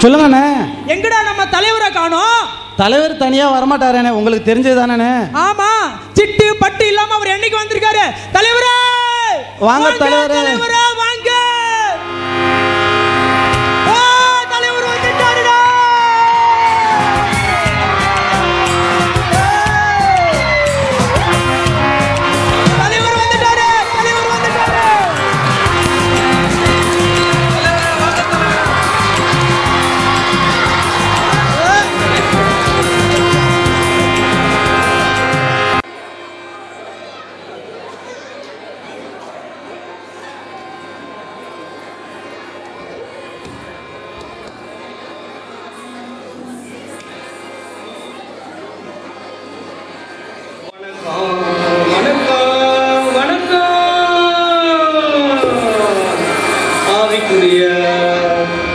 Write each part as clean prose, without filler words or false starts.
சொல்லுங்கண்ணே. எங்கடா நம்ம தலைவரை காணோம்? தலைவர் தனியா வரமாட்டாரே, உங்களுக்கு தெரிஞ்சதுதானே? ஆமா, சிட்டு பட்டு இல்லாம அவர் என்னைக்கு வந்திருக்காரு? தலைவரே வாங்க தலைவரே. தலைவரே வாங்க. தலைவர் வந்துட்டாருடா. தலைவர் வந்துட்டாரு. தலைவர் வந்துட்டாரு.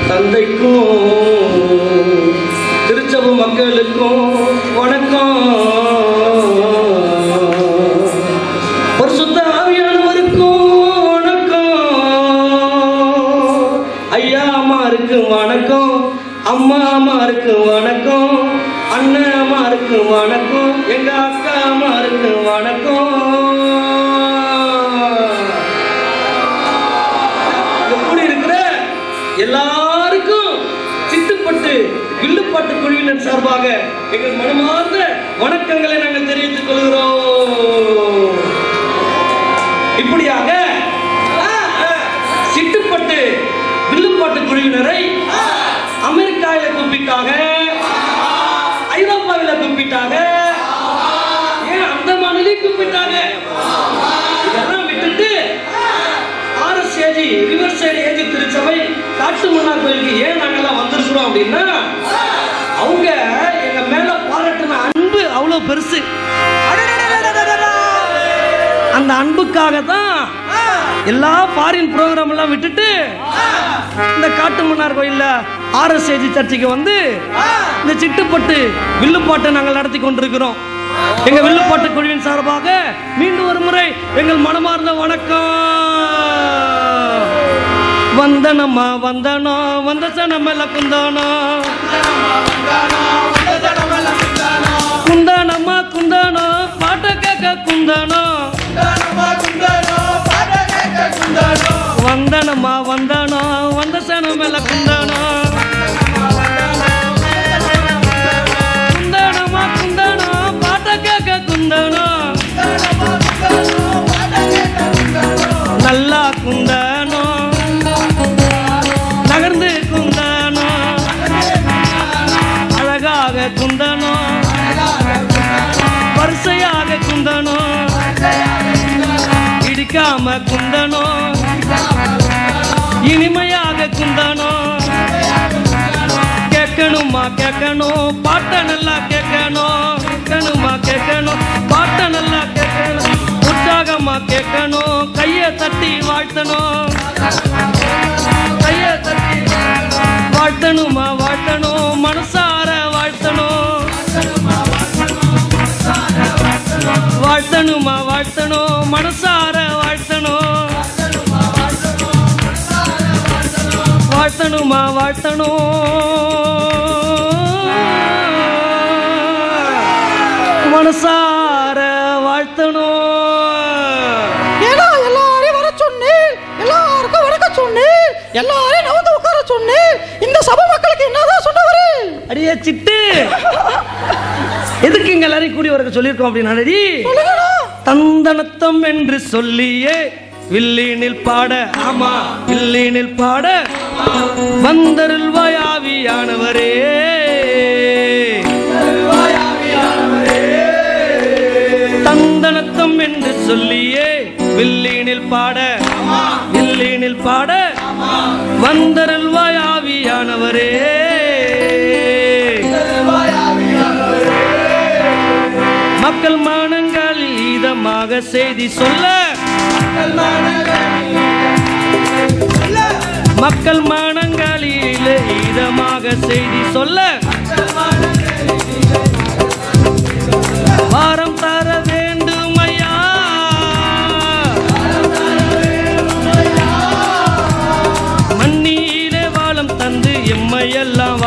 தந்தைக்கும் திருச்சபை மக்களுக்கும் வணக்கம். பரிசுத்த ஆவியானவருக்கும் வணக்கம். ஐயா அம்மாருக்கு வணக்கம், அம்மா அம்மாருக்கு வணக்கம், அண்ணன் அம்மாருக்கு வணக்கம், எங்க அக்கா அம்மாருக்கு வணக்கம். எல்லாருக்கும் சிட்டுப்பட்டு வில்லுப்பாட்டு குழுவினர் சார்பாக எங்கள் மனமார்ந்த வணக்கங்களை நாங்கள் தெரிவித்துக் கொள்கிறோம். இப்படியாக சிட்டுப்பட்டு வில்லுப்பாட்டு குழுவினரை அமெரிக்காவில கூப்பிட்டாங்க, ஐரோப்பாவில கூப்பிட்டாங்க, ஏன் அந்தமானிலே கூப்பிட்டாங்க. இதெல்லாம் விட்டுட்டு திருச்சபை காட்டுமன்னார் கோயிலுக்கு ஏன் நாங்கெல்லாம் வந்திருக்கிறோம் அப்படின்னா, அவங்க எங்க மேல பாராட்டின அன்பு அவ்வளவு பெருசு. அந்த அன்புக்காக தான் எல்லா ஃபாரின் ப்ரோக்ராம் எல்லாம் விட்டுட்டு இந்த காட்டுமன்னார் கோயில்ல RSAG சர்ச்சுக்கு வந்து இந்த சிட்டுப்பட்டு வில்லுப்பாட்டை நாங்கள் நடத்தி கொண்டிருக்கிறோம். எங்க வில்லுப்பாட்டு குழுவின் சார்பாக மீண்டும் ஒரு முறை எங்கள் மனமார்ந்த வணக்கம். வந்தனம்மா வந்தனோ வந்த சனமல குந்தானோ, குந்தானம்மா குந்தானோ பாட்ட கேட்க குந்தானோ, வந்தனம்மா வந்தனோ வந்த சனமல குந்தானோ, குந்தானம்மா குந்தானோ பாட்ட கேட்க குந்தானோ, நல்லா குந்தானோ நகர்ந்து குந்தானோ, அழகாக குந்தானோ, வரிசையாக குந்தானோ, இடிக்காம குந்தானோ, இனிமையாக குந்தானோ, கேட்கணுமா கேட்கணும் பாட்ட நல்லா கேட்கணும், கேட்கணுமா கேட்கணும் பாட்ட நல்லா கேட்கணும், உற்சாகமா கேட்கணும், கையை தட்டி வாழ்த்தணும், கையை தட்டி வாழ்த்தணுமா வாழ்த்தணும், மனசார வாழ்த்தணும், வாழ்த்தணுமா வாழ்த்தணும், மனசார வாழ்த்தணும், வாழ்த்தணுமா வாழ்த்தணும், மனசார வாழ்த்தணும். எல்லாரையும் வர சொன்னேன், எல்லாருக்கும் வணக்க சொன்னேன், எல்லாரையும் நவந்து உட்கார சொன்னேன். இந்த சபை மக்களுக்கு என்னதான் சொன்னவரு? அடியே சிட்டு, எதுக்கு இங்க எல்லாரையும் கூடி வரக்க சொல்லியிருக்கோம் அப்படின்னாடி, தந்தனத்தம் என்று சொல்லியே வில்லினில் பாட, ஆமா வில்லினில் பாட வந்தருள்வாய் ஆவியானவரே, தந்தனத்தம் என்று சொல்லியே வில்லினில் பாட, வில்லினில் பாட வந்தருள்வாய் ஆவியானவரே, மக்கள் மனங்களில் இதமாக செய்தி சொல்ல, மக்கள் மனங்களில் இதமாக செய்தி சொல்ல, வாரம் தர வேண்டும் ஐயா, மண்ணிலே வாழம் தந்து எம்மையெல்லாம்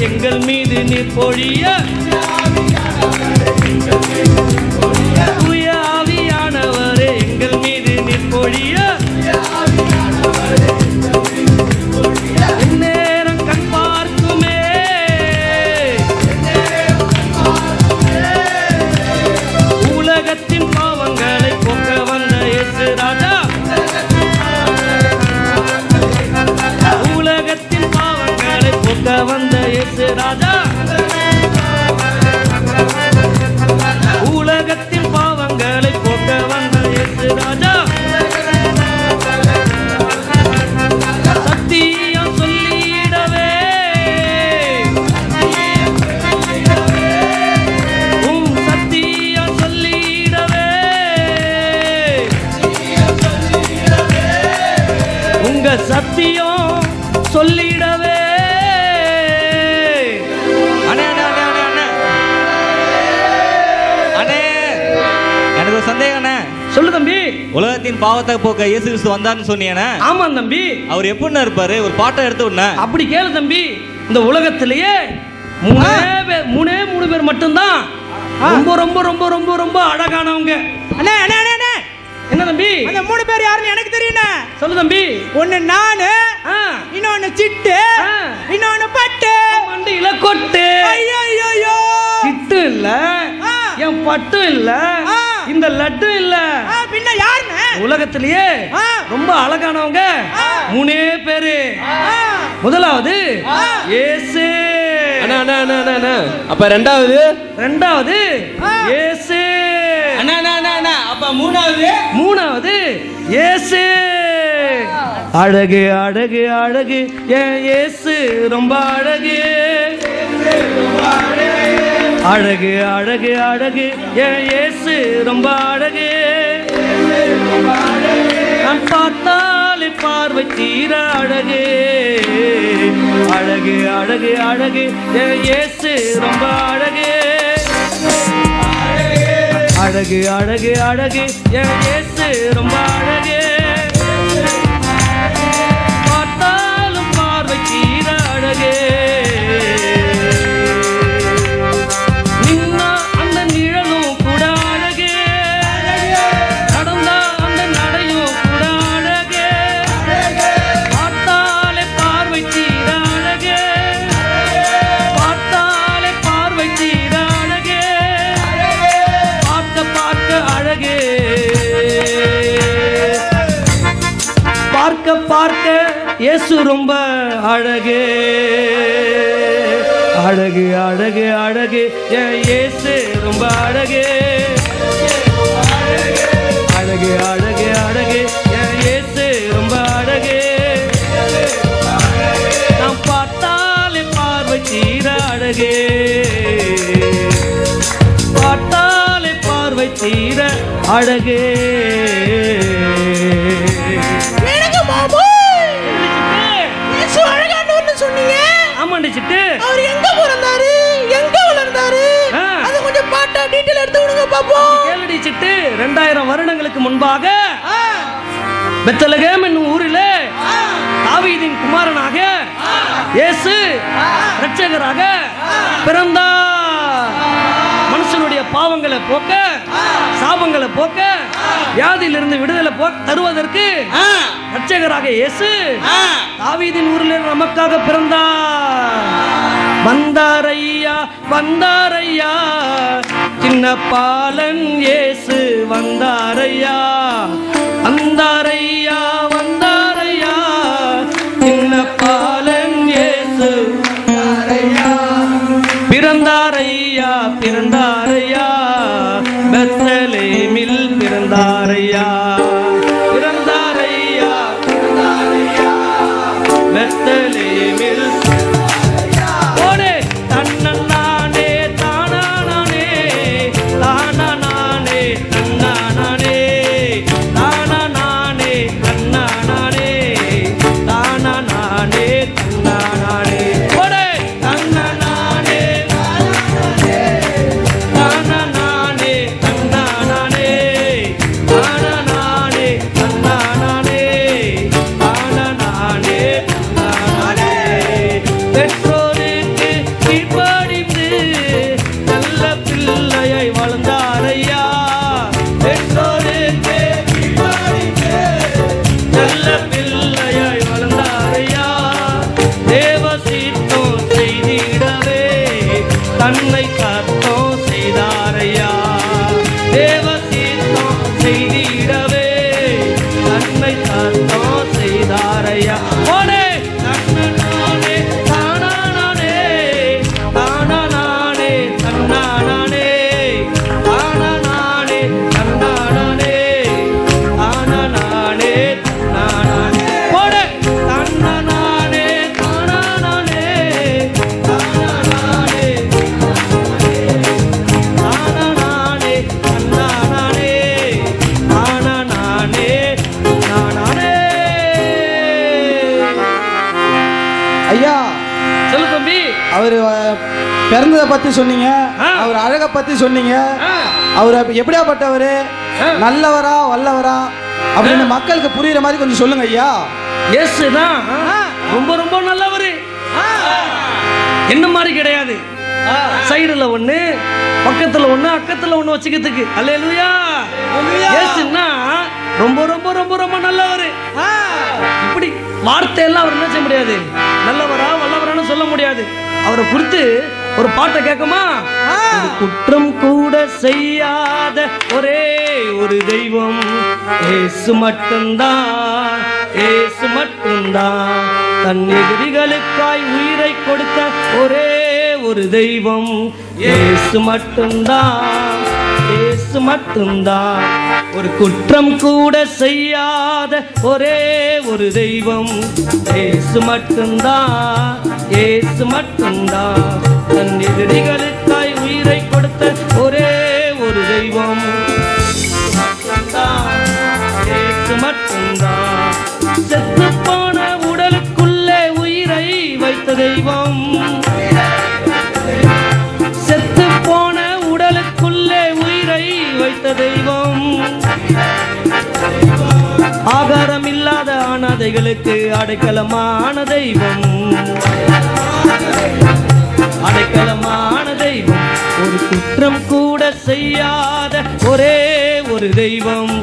எங்கள் மீது நீர் பொழிய தூய ஆவியானவரே எங்கள் மீது நீர் பொழிய நேரம் கண் பார்க்குமே உலகத்தின் பாவங்களை போக்க வந்த இயேசு ராஜா உலகத்தின் பாவங்களை போக்க வந்த இயேசு ராஜா உலகத்தின் பாவங்களை போக்க வந்த இயேசு ராஜா சத்தியம் சொல்லிடவே சத்தியம் சொல்லிடவே உங்க சத்தியம் சொல்லிடவே எனக்கு ஒரு சந்தேகம் அண்ணே. சொல்லு தம்பி. உலகத்தின் பாவத்தை போக்க இயேசு கிறிஸ்து வந்தார்னு சொன்னீங்கண்ணே. ஆமா தம்பி. அவர் எப்படின்னு இருப்பாரு? ஒரு பாட்டை எடுத்து விடனே. அப்படி கேளு தம்பி. இந்த உலகத்திலேயே மூணு பேர் மட்டும்தான் ரொம்ப ரொம்ப ரொம்ப ரொம்ப ரொம்ப அழகானவங்க. அண்ணே அண்ணே அண்ணே என்ன தம்பி? அந்த 3 பேர் யாருன்னு எனக்கு தெரியும்ண்ணே. சொல்லு தம்பி. ஒன்னு நானு, இன்னொன்னு சிட்டு, இன்னொன்னு பட்டு. மண்டியில கொட்டு. ஐயோ ஐயோ சிட்டு இல்ல, என் பட்டு இல்ல, இந்த லட்டு இல்ல. பின்ன யாருன்னு? உலகத்திலேயே ரொம்ப அழகானவங்க 3 பேரு. முதலாவது இயேசு. அண்ணா அண்ணா அண்ணா அண்ணா. அப்ப ரெண்டாவது இயேசு. அண்ணா அண்ணா அண்ணா. அப்ப மூணாவது இயேசு. அழகு அழகு அழகு என் இயேசு ரொம்ப அழகு. அழகு அழகு அழகு என் இயேசு ரொம்ப அழகு. நான் பார்த்தாலே பார்வை தீர அழகு. அழகு அழகு அழகு என் இயேசு ரொம்ப அழகு. அழகு அழகு அழகு என் இயேசு ரொம்ப அழகு. பார்த்தாலும் பார்வை தீர அழகு. நின்னா அந்த நிழலும் கூட அழகு. நடந்தா அந்த நடையும் கூட அழகு. பார்த்தாலே பார்வை தீர அழகு. பார்த்தாலே பார்வை தீர அழகு. பார்க்க பார்க்க அழகு. பார்க்க பார்க்க இயேசு ரொம்ப அழகு. அழகு அழகு அழகு என் இயேசு ரொம்ப அழகு. அழகு அழகு அழகு என் இயேசு ரொம்ப அழகு. நாம் பார்த்தாலே பார்வை தீர அழகு. பார்த்தாலே பார்வை தீர அழகு. எனக்கு மாமா இயேசு அழகானவர்னு சொன்னீங்க. ஆமாண்டி சிட்டு. அவர் எங்க பிறந்தாரு, எங்க வளர்ந்தாரு, அது கொஞ்சம் பாட்டா டீடைல் எடுத்து விடுங்க பாப்போம். கேளடி சிட்டு. 2000 வருடங்களுக்கு முன்பாக பெத்லகேம் என்னும் ஊரிலே தாவீதின் குமாரனாக இயேசு இரட்சகராக பிறந்தார். மனுஷனுடைய பாவங்களை போக்க, சாபங்களை போக்க, வியாதியிலிருந்து விடுதலை தருவதற்கு இரட்சகராக இயேசு தாவீதின் ஊரில் நமக்காக பிறந்தார். வந்தாரையா வந்தாரையா சின்ன பாலன் இயேசு வந்தாரையா. வந்தாரையா வந்தாரையா சின்ன பாலன் இயேசு பிறந்தாரையா. பிறந்தாரையா பெத்லகேமில் பிறந்தாரையா. பிறந்தாரையா பெத்லகேமில். ஓடே தன்னே தானானே தானானே தன்னானே தன்னை கர்த்தம் செய்தாரையா. தேவ சித்தம் செய்திடவே தன்னை கர்த்தம் செய்தாரையா. ஓடே தன்னானே தானானே தானானே தன்னானே தானானே தன்னானே தானானே தானானே ஓடே தன்னானே தானானே தானானே தானானே தன்னானே தானானே தானானே. ஐயா சொல்லு தம்பி. அவர் பிறந்ததை பத்தி சொன்னீங்க, ஆ. அவர் அழகை பத்தி சொன்னீங்க. ஆ, அவர் எப்படியாப்பட்டவர், ஆ. நல்லவரா வல்லவரா அப்படின்னு மக்களுக்கு புரியுற மாதிரி கொஞ்சம் சொல்லுங்க ஐயா. இயேசு தான் ரொம்ப ரொம்ப நல்லவரு. என்ன மாதிரி கிடையாது. சைடுல ஒண்ணு, பக்கத்துல ஒண்ணு, அக்கத்துல ஒண்ணு வச்சுக்கிறதுக்கு. அல்லேலூயா. இயேசுன்னா ரொம்ப ரொம்ப ரொம்ப ரொம்ப நல்லவரு. இப்படி வார்த்தை எல்லாம் அவர் என்ன செய்ய முடியாது, நல்லவரா வல்லவரான்னு சொல்ல முடியாது. அவரை குறித்து ஒரு பாட்டை கேட்குமா? ஒரு குற்றம் கூட செய்யாத ஒரே ஒரு தெய்வம் இயேசு மட்டும்தான், இயேசு மட்டும்தான். தன் எதிரிகளுக்காய் உயிரை கொடுத்த ஒரே ஒரு தெய்வம் இயேசு மட்டும்தான், இயேசு மட்டும்தான். ஒரு குற்றம் கூட செய்யாத ஒரே ஒரு தெய்வம் இயேசு மட்டும்தான், இயேசு மட்டும்தான். தன் எதிரிகளுக்காய் உயிரை கொடுத்த ஒரே ஒரு தெய்வம் இயேசு மட்டும்தான். செத்து போன உடலுக்குள்ளே உயிரை வைத்த தெய்வம், செத்து போன உடலுக்குள்ளே உயிரை வைத்த தெய்வம். ஆகாரம் இல்லாத அனாதைகளுக்கு அடைக்கலமான தெய்வம், அடைக்கலமான தெய்வம். ஒரு குற்றம் கூட செய்யாத ஒரே ஒரு தெய்வம்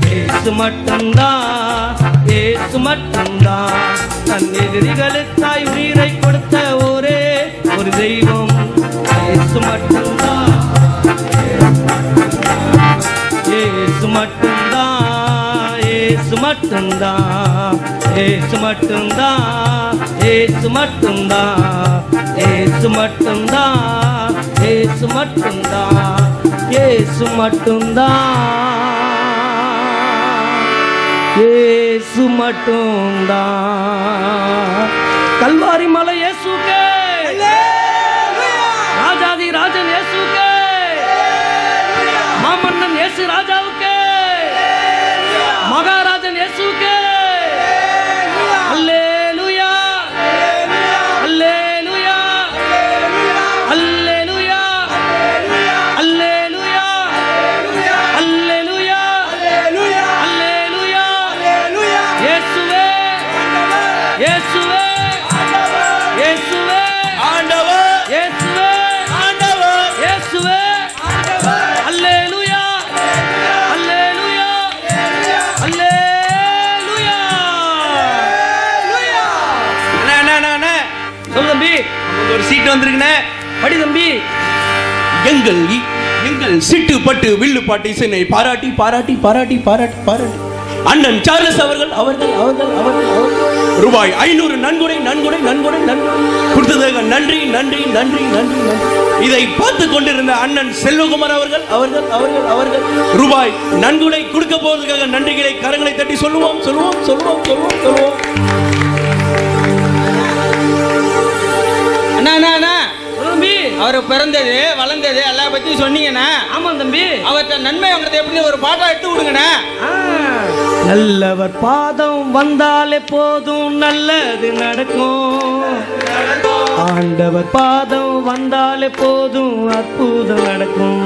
இயேசு மட்டும்தான், இயேசு மட்டும்தான். தன் எதிரிகளுக்காய் உயிரை கொடுத்த ஒரே ஒரு தெய்வம் இயேசு மட்டும்தான், இயேசு மட்டும்தான், இயேசு மட்டும்தான், இயேசு மட்டும்தான், இயேசு மட்டும்தான், இயேசு மட்டும்தான், இயேசு மட்டும்தான், இயேசு மட்டும்தான், இயேசு மட்டும்தான். கல்வாரி மலை இயேசுக்கே, ராஜாதி ராஜன் இயேசுக்கே, மாமன்னன் இயேசு ராஜாவுக்கே, மகாராஜன் இயேசுக்கே. அல்லேலூயா, அல்லேலூயா, அல்லேலூயா, அல்லேலூயா, அல்லேலூயா, அல்லேலூயா. இயேசுவே, இயேசுவே, இயேசுவே, ஆண்டவர், இயேசுவே, ஆண்டவர், இயேசுவே. அல்லேலூயா, அல்லேலூயா, அல்லேலூயா. சொல்லு தம்பி. நமக்கு ஒரு சீட் வந்திருக்குண்ணே. படி தம்பி. எங்கள் சிட்டு பட்டு வில்லு பாட்டு இசைனை பாராட்டி பாராட்டி பாராட்டி பாராட்டி பாராட்டி அண்ணன் சார்லஸ் அவர்கள் அவர்கள் அவர்கள் அவர்கள் ரூபாய் 500 நன்கொடை நன்கொடை நன்கொடை நன்கொடை கொடுத்ததாக நன்றி நன்றி நன்றி நன்றி நன்றி. இதை பார்த்து கொண்டிருந்த அண்ணன் செல்வகுமார் அவர்கள் அவர்கள் அவர்கள் அவர்கள் ரூபாய் நன்கொடை கொடுக்க போவதற்காக நன்றிகளை கரங்களை தட்டி சொல்லுவோம் சொல்லுவோம் சொல்லுவோம் சொல்லுவோம் சொல்லுவோம். அண்ணா அண்ணா அண்ணா தம்பி. அவர் பிறந்தது வளர்ந்தது எல்லா பத்தியும் சொன்னீங்கண்ணா. ஆமா தம்பி. அவர்கிட்ட நன்மை வாங்குறது எப்படி ஒரு பாட்டா எடுத்து விடுங்கண்ணா. நல்லவர் பாதம் வந்தாலே போதும் நல்லது நடக்கும், ஆண்டவர் பாதம் வந்தாலே போதும் அற்புதம் நடக்கும்.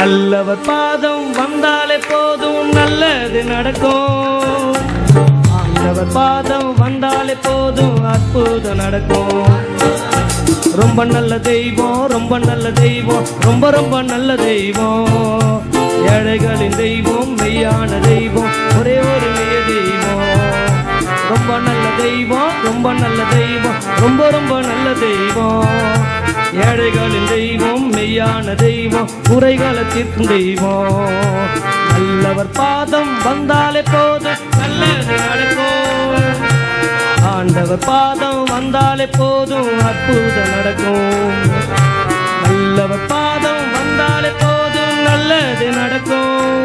நல்லவர் பாதம் வந்தாலே போதும் நல்லது நடக்கும், ஆண்டவர் பாதம் வந்தாலே போதும் அற்புதம் நடக்கும். ரொம்ப நல்ல தெய்வம், ரொம்ப நல்ல தெய்வம், ரொம்ப ரொம்ப நல்ல தெய்வம். ஏழைகளின் தெய்வம், மெய்யான தெய்வம், ஒரே ஒரு மெய்ய தெய்வம். ரொம்ப நல்ல தெய்வம், ரொம்ப நல்ல தெய்வம், ரொம்ப ரொம்ப நல்ல தெய்வம். ஏழைகளின் தெய்வம் மெய்யான தெய்வம் குறைகளை தீர்க்கும் தெய்வம் நல்லவர் பாதம் வந்தாலே போதும் நல்லது நடக்கும் ஆண்டவர் பாதம் வந்தாலே போதும் அற்புதம் நடக்கும் நல்லவர் பாதம் வந்தாலே போதும் நல்லது நடக்கும்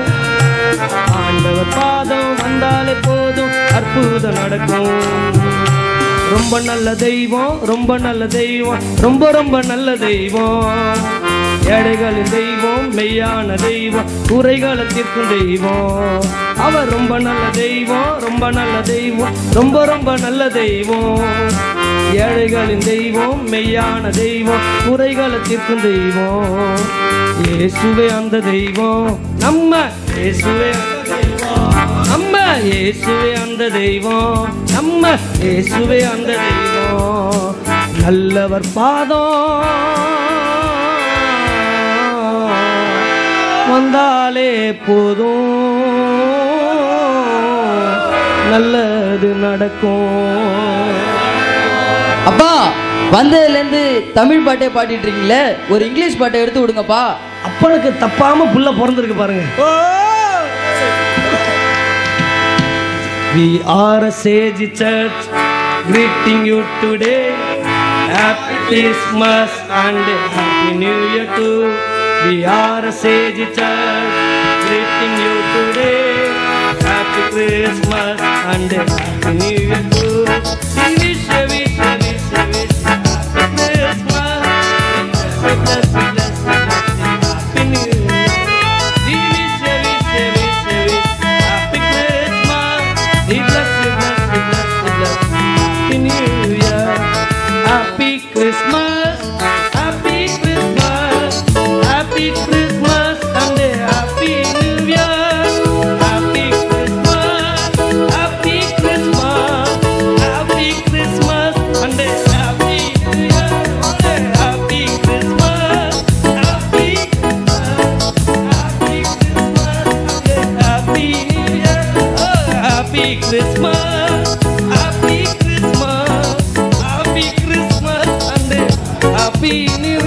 ஆண்டவர் பாதம் வந்தாலே போதும் அற்புதம் நடக்கும் ரொம்ப நல்ல தெய்வம் ரொம்ப நல்ல தெய்வம் ரொம்ப ரொம்ப நல்ல தெய்வம் ஏழைகளின் தெய்வம் மெய்யான தெய்வம் குறைகளை தீர்க்கும் தெய்வம் அவர் ரொம்ப நல்ல தெய்வம் ரொம்ப நல்ல தெய்வம் ரொம்ப ரொம்ப நல்ல தெய்வம் ஏழைகளின் தெய்வம் மெய்யான தெய்வம் குறைகளை தீர்க்கும் தெய்வம் இயேசுவே அந்த தெய்வம் நம்ம இயேசுவே அந்த தெய்வம் நம்ம இயேசுவே அந்த தெய்வம் நம்ம இயேசுவே அந்த தெய்வம் நல்லவர் பாதம் வந்தாலே போதும் நல்லது நடக்கும். அப்பா வந்ததுலேருந்து தமிழ் பாட்டே பாடிட்டு இருக்கீங்களே, ஒரு இங்கிலீஷ் பாட்டை எடுத்து விடுங்கப்பா. அப்பனுக்கு தப்பாம புள்ள பிறந்திருக்கு பாருங்க. We are a Sage Church greeting you today. Happy Christmas and Happy New Year too. We are a Sage Church greeting you today. Happy Christmas and Happy New Year too. We wish you Happy Christmas. Happy New Year. We wish you Happy Christmas. We bless you, bless you, bless you, bless you. Happy New Year. Happy Christmas. Happy Christmas. Happy Christmas and a Happy New Year. Happy Christmas. Happy Christmas. Happy Christmas and a Happy New Year. Happy Christmas. Happy Christmas. Happy Christmas and a Happy New Year. Happy Christmas. Happy Christmas. Happy Christmas and a Happy New